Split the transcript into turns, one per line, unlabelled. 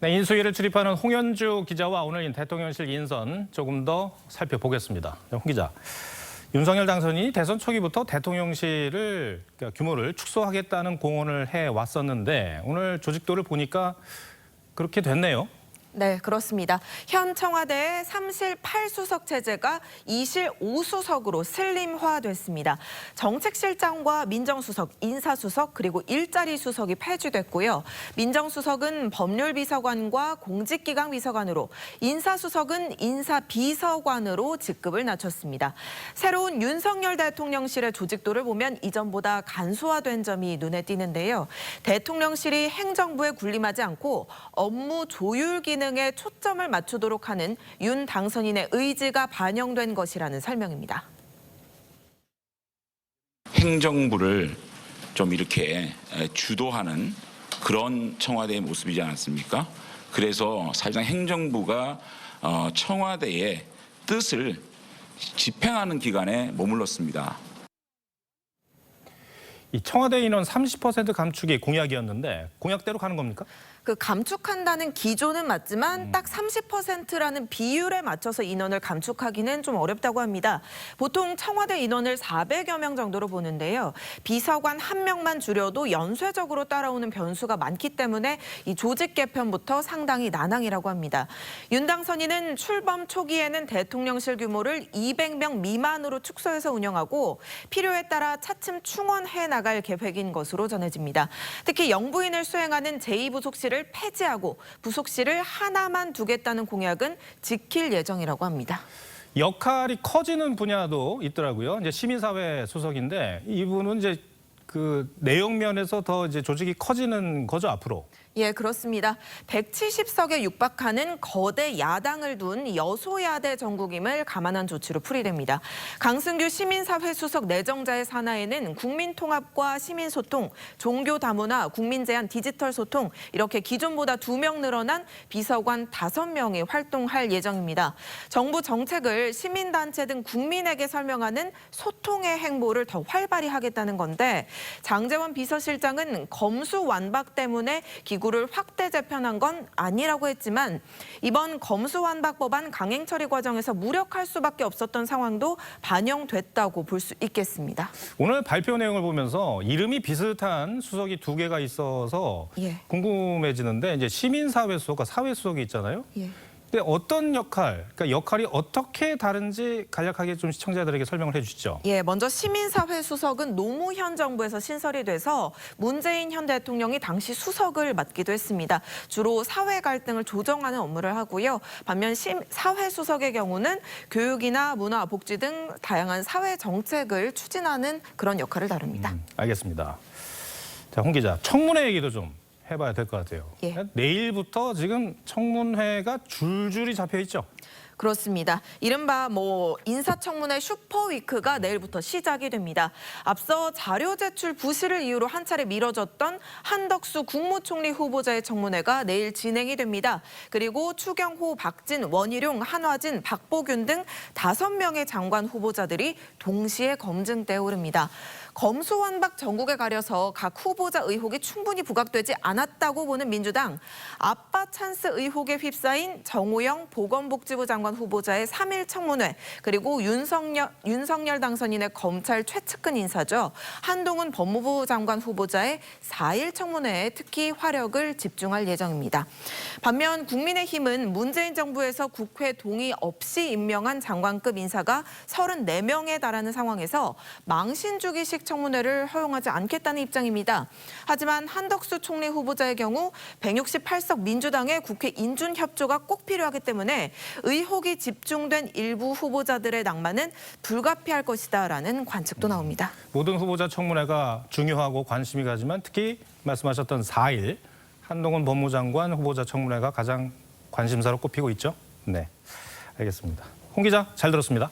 네, 인수위를 출입하는 홍현주 기자와 오늘 대통령실 인선 조금 더 살펴보겠습니다. 홍 기자, 윤석열 당선인이 대선 초기부터 대통령실을 규모를 축소하겠다는 공언을 해왔었는데 오늘 조직도를 보니까 그렇게 됐네요.
네, 그렇습니다. 현 청와대의 3실 8수석 체제가 2실 5수석으로 슬림화됐습니다. 정책실장과 민정수석, 인사수석 그리고 일자리 수석이 폐지됐고요. 민정수석은 법률비서관과 공직기강비서관으로, 인사수석은 인사비서관으로 직급을 낮췄습니다. 새로운 윤석열 대통령실의 조직도를 보면 이전보다 간소화된 점이 눈에 띄는데요. 대통령실이 행정부에 군림하지 않고 업무 조율 기능에 초점을 맞추도록 하는 윤 당선인의 의지가 반영된 것이라는 설명입니다.
행정부를 좀 이렇게 주도하는 그런 청와대의 모습이지 않습니까? 그래서 사실상 행정부가 청와대의 뜻을 집행하는 기관에 머물렀습니다.
이 청와대 인원 30% 감축이 공약이었는데 공약대로 가는 겁니까?
그 감축한다는 기조는 맞지만 딱 30%라는 비율에 맞춰서 인원을 감축하기는 좀 어렵다고 합니다. 보통 청와대 인원을 400여 명 정도로 보는데요. 비서관 1명만 줄여도 연쇄적으로 따라오는 변수가 많기 때문에 이 조직 개편부터 상당히 난항이라고 합니다. 윤 당선인은 출범 초기에는 대통령실 규모를 200명 미만으로 축소해서 운영하고 필요에 따라 차츰 충원해 나갈 계획인 것으로 전해집니다. 특히 영부인을 수행하는 제2부속실을 폐지하고 부속실을 하나만 두겠다는 공약은 지킬 예정이라고 합니다.
역할이 커지는 분야도 있더라고요. 이제 시민사회 수석인데 이분은 이제 그 내용 면에서 더 이제 조직이 커지는 거죠, 앞으로.
예, 그렇습니다. 170석에 육박하는 거대 야당을 둔 여소야대 정국임을 감안한 조치로 풀이됩니다. 강승규 시민사회 수석 내정자의 산하에는 국민통합과 시민소통, 종교다문화, 국민제안, 디지털소통 이렇게 기존보다 2명 늘어난 비서관 5명이 활동할 예정입니다. 정부 정책을 시민단체 등 국민에게 설명하는 소통의 행보를 더 활발히 하겠다는 건데 장제원 비서실장은 검수완박 때문에 기구를 확대 재편한 건 아니라고 했지만 이번 검수완박 법안 강행 처리 과정에서 무력할 수밖에 없었던 상황도 반영됐다고 볼 수 있겠습니다.
오늘 발표 내용을 보면서 이름이 비슷한 수석이 2개가 있어서 궁금해지는데 이제 시민사회 수석과 사회 수석이 있잖아요. 근데 어떤 역할, 그러니까 역할이 어떻게 다른지 간략하게 좀 시청자들에게 설명을 해주시죠.
예, 먼저 시민사회 수석은 노무현 정부에서 신설이 돼서 문재인 현 대통령이 당시 수석을 맡기도 했습니다. 주로 사회 갈등을 조정하는 업무를 하고요. 반면 사회 수석의 경우는 교육이나 문화, 복지 등 다양한 사회 정책을 추진하는 그런 역할을 다룹니다.
알겠습니다. 자, 홍 기자, 청문회 얘기도 좀 해봐야 될 것 같아요. 내일부터 지금 청문회가 줄줄이 잡혀 있죠.
그렇습니다. 이른바 인사청문회 슈퍼위크가 내일부터 시작이 됩니다. 앞서 자료 제출 부실을 이유로 한 차례 미뤄졌던 한덕수 국무총리 후보자의 청문회가 내일 진행이 됩니다. 그리고 추경호, 박진, 원희룡, 한화진, 박보균 등 5명의 장관 후보자들이 동시에 검증대에 오릅니다. 검수완박 전국에 가려서 각 후보자 의혹이 충분히 부각되지 않았다고 보는 민주당, 아빠 찬스 의혹에 휩싸인 정호영 보건복지부 장관 후보자의 3일 청문회, 그리고 윤석열 당선인의 검찰 최측근 인사죠. 한동훈 법무부 장관 후보자의 4일 청문회에 특히 화력을 집중할 예정입니다. 반면 국민의힘은 문재인 정부에서 국회 동의 없이 임명한 장관급 인사가 34명에 달하는 상황에서 망신주기식 청문회를 허용하지 않겠다는 입장입니다. 하지만 한덕수 총리 후보자의 경우 168석 민주당의 국회 인준 협조가 꼭 필요하기 때문에 의혹이 집중된 일부 후보자들의 낭만은 불가피할 것이다라는 관측도 나옵니다.
모든 후보자 청문회가 중요하고 관심이 가지만 특히 말씀하셨던 4일 한동훈 법무장관 후보자 청문회가 가장 관심사로 꼽히고 있죠. 네, 알겠습니다. 홍 기자, 잘 들었습니다.